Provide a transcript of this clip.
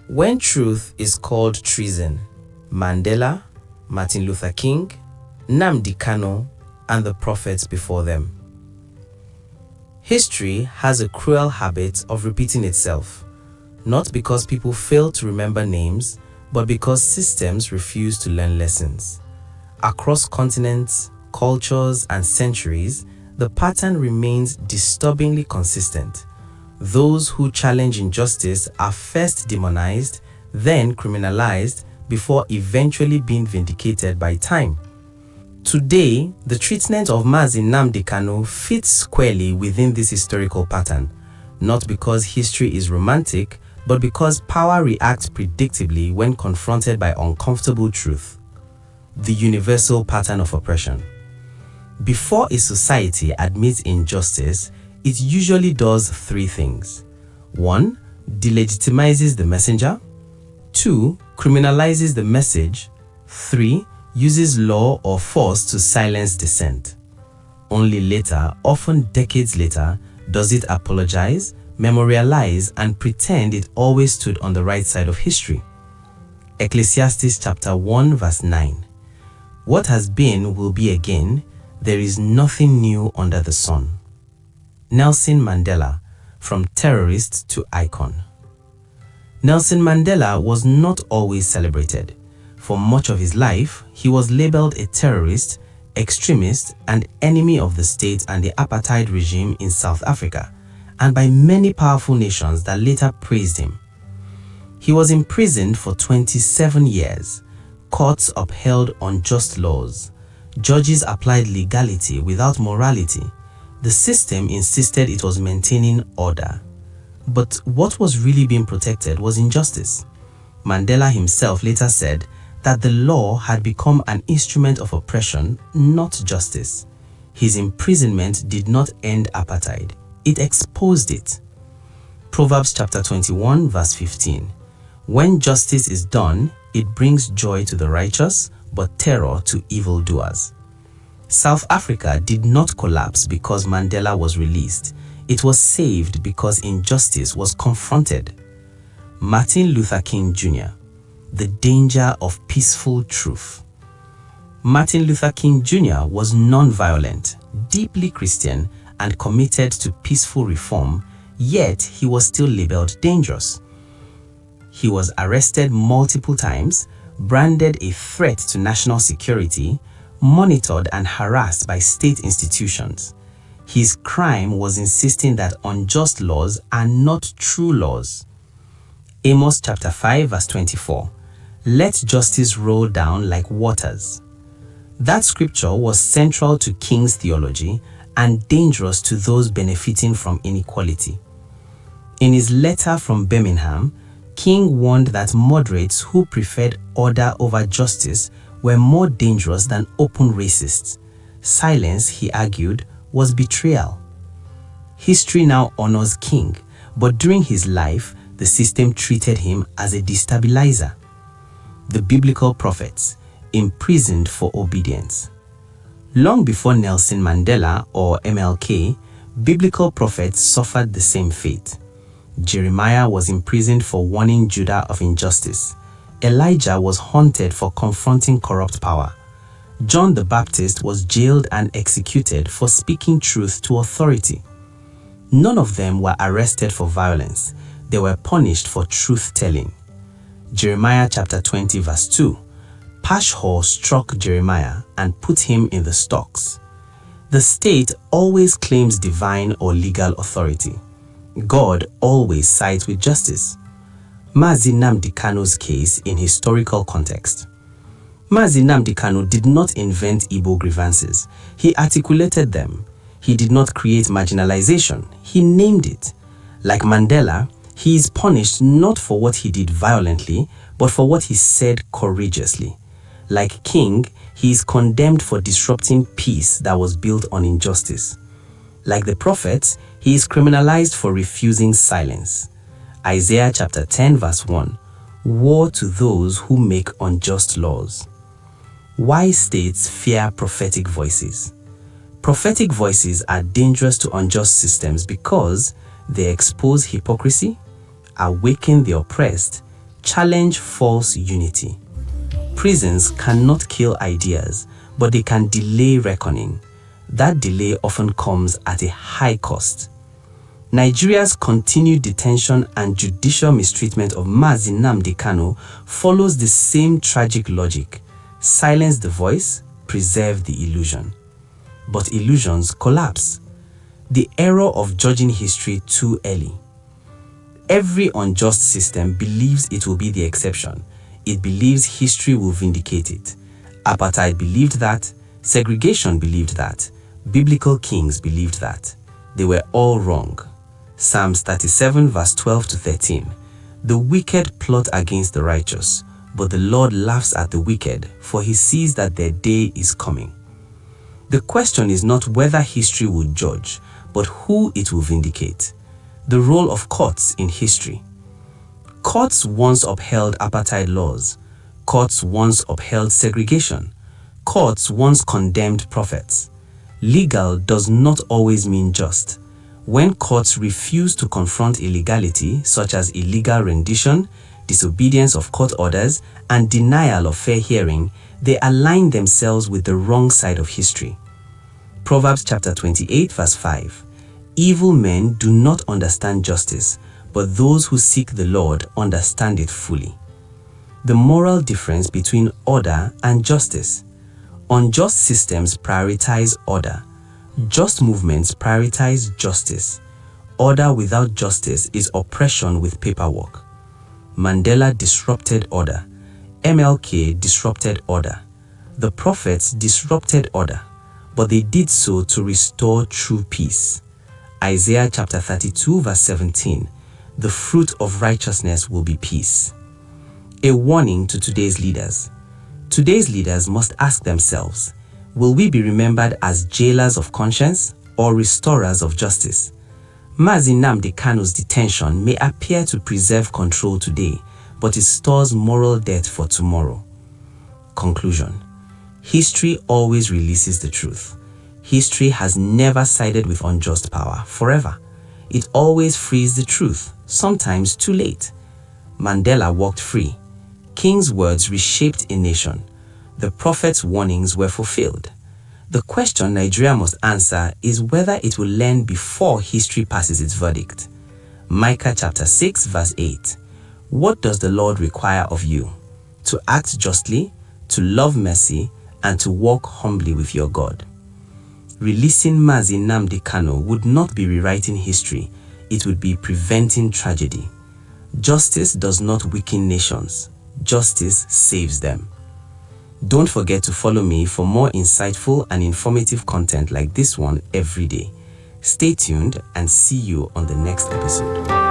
When truth is called treason, Mandela, Martin Luther King, Nnamdi Kanu, and the prophets before them. History has a cruel habit of repeating itself, not because people fail to remember names, but because systems refuse to learn lessons. Across continents, cultures, and centuries, the pattern remains disturbingly consistent. Those who challenge injustice are first demonized, then criminalized, before eventually being vindicated by time. Today, the treatment of Mazi Nnamdi Kanu fits squarely within this historical pattern, not because history is romantic, but because power reacts predictably when confronted by uncomfortable truth. The universal pattern of oppression. Before a society admits injustice, it usually does three things. 1. Delegitimizes the messenger. 2. Criminalizes the message. 3. Uses law or force to silence dissent. Only later, often decades later, does it apologize, memorialize, and pretend it always stood on the right side of history. Ecclesiastes chapter 1 verse 9. What has been will be again. There is nothing new under the sun. Nelson Mandela, from terrorist to icon. Nelson Mandela was not always celebrated. For much of his life, he was labeled a terrorist, extremist, and enemy of the state and the apartheid regime in South Africa, and by many powerful nations that later praised him. He was imprisoned for 27 years. Courts upheld unjust laws. Judges applied legality without morality. The system insisted it was maintaining order. But what was really being protected was injustice. Mandela himself later said that the law had become an instrument of oppression, not justice. His imprisonment did not end apartheid. It exposed it. Proverbs chapter 21 verse 15. When justice is done, it brings joy to the righteous, but terror to evildoers. South Africa did not collapse because Mandela was released. It was saved because injustice was confronted. Martin Luther King Jr. The danger of peaceful truth. Martin Luther King Jr. was non-violent, deeply Christian, and committed to peaceful reform, yet he was still labeled dangerous. He was arrested multiple times, branded a threat to national security, monitored and harassed by state institutions. His crime was insisting that unjust laws are not true laws. Amos chapter 5 verse 24. Let justice roll down like waters. That scripture was central to King's theology and dangerous to those benefiting from inequality. In his letter from Birmingham, King warned that moderates who preferred order over justice were more dangerous than open racists. Silence, he argued, was betrayal. History now honors King, but during his life, the system treated him as a destabilizer. The biblical prophets, imprisoned for obedience. Long before Nelson Mandela or MLK, biblical prophets suffered the same fate. Jeremiah was imprisoned for warning Judah of injustice. Elijah was haunted for confronting corrupt power. John the Baptist was jailed and executed for speaking truth to authority. None of them were arrested for violence. They were punished for truth-telling. Jeremiah chapter 20 verse 2. Pashhur struck Jeremiah and put him in the stocks. The state always claims divine or legal authority. God always sides with justice. Mazi Nnamdi Kanu's case in historical context. Mazi Nnamdi Kanu did not invent Igbo grievances. He articulated them. He did not create marginalization. He named it. Like Mandela, he is punished not for what he did violently, but for what he said courageously. Like King, he is condemned for disrupting peace that was built on injustice. Like the prophets, he is criminalized for refusing silence. Isaiah chapter 10 verse 1. Woe to those who make unjust laws. Why states fear prophetic voices? Prophetic voices are dangerous to unjust systems because they expose hypocrisy, awaken the oppressed, challenge false unity. Prisons cannot kill ideas, but they can delay reckoning. That delay often comes at a high cost. Nigeria's continued detention and judicial mistreatment of Nnamdi Kanu follows the same tragic logic: silence the voice, preserve the illusion. But illusions collapse. The error of judging history too early. Every unjust system believes it will be the exception. It believes history will vindicate it. Apartheid believed that. Segregation believed that. Biblical kings believed that. They were all wrong. Psalms 37 verse 12 to 13. The wicked plot against the righteous, but the Lord laughs at the wicked, for he sees that their day is coming. The question is not whether history will judge, but who it will vindicate. The role of courts in history. Courts once upheld apartheid laws. Courts once upheld segregation. Courts once condemned prophets. Legal does not always mean just. When courts refuse to confront illegality, such as illegal rendition, disobedience of court orders, and denial of fair hearing, they align themselves with the wrong side of history. Proverbs chapter 28 verse 5. Evil men do not understand justice, but those who seek the Lord understand it fully. The moral difference between order and justice. Unjust systems prioritize order. Just movements prioritize justice. Order without justice is oppression with paperwork. Mandela disrupted order. MLK disrupted order. The prophets disrupted order, but they did so to restore true peace. Isaiah chapter 32 verse 17. The fruit of righteousness will be peace. A warning to today's leaders. Today's leaders must ask themselves, will we be remembered as jailers of conscience or restorers of justice? Nnamdi Kanu's detention may appear to preserve control today, but it stores moral debt for tomorrow. Conclusion. History always releases the truth. History has never sided with unjust power forever. It always frees the truth, sometimes too late. Mandela walked free. King's words reshaped a nation. The prophet's warnings were fulfilled. The question Nigeria must answer is whether it will learn before history passes its verdict. Micah chapter 6 verse 8. What does the Lord require of you? To act justly, to love mercy, and to walk humbly with your God. Releasing Nnamdi Kanu would not be rewriting history, it would be preventing tragedy. Justice does not weaken nations. Justice saves them. Don't forget to follow me for more insightful and informative content like this one every day. Stay tuned and see you on the next episode.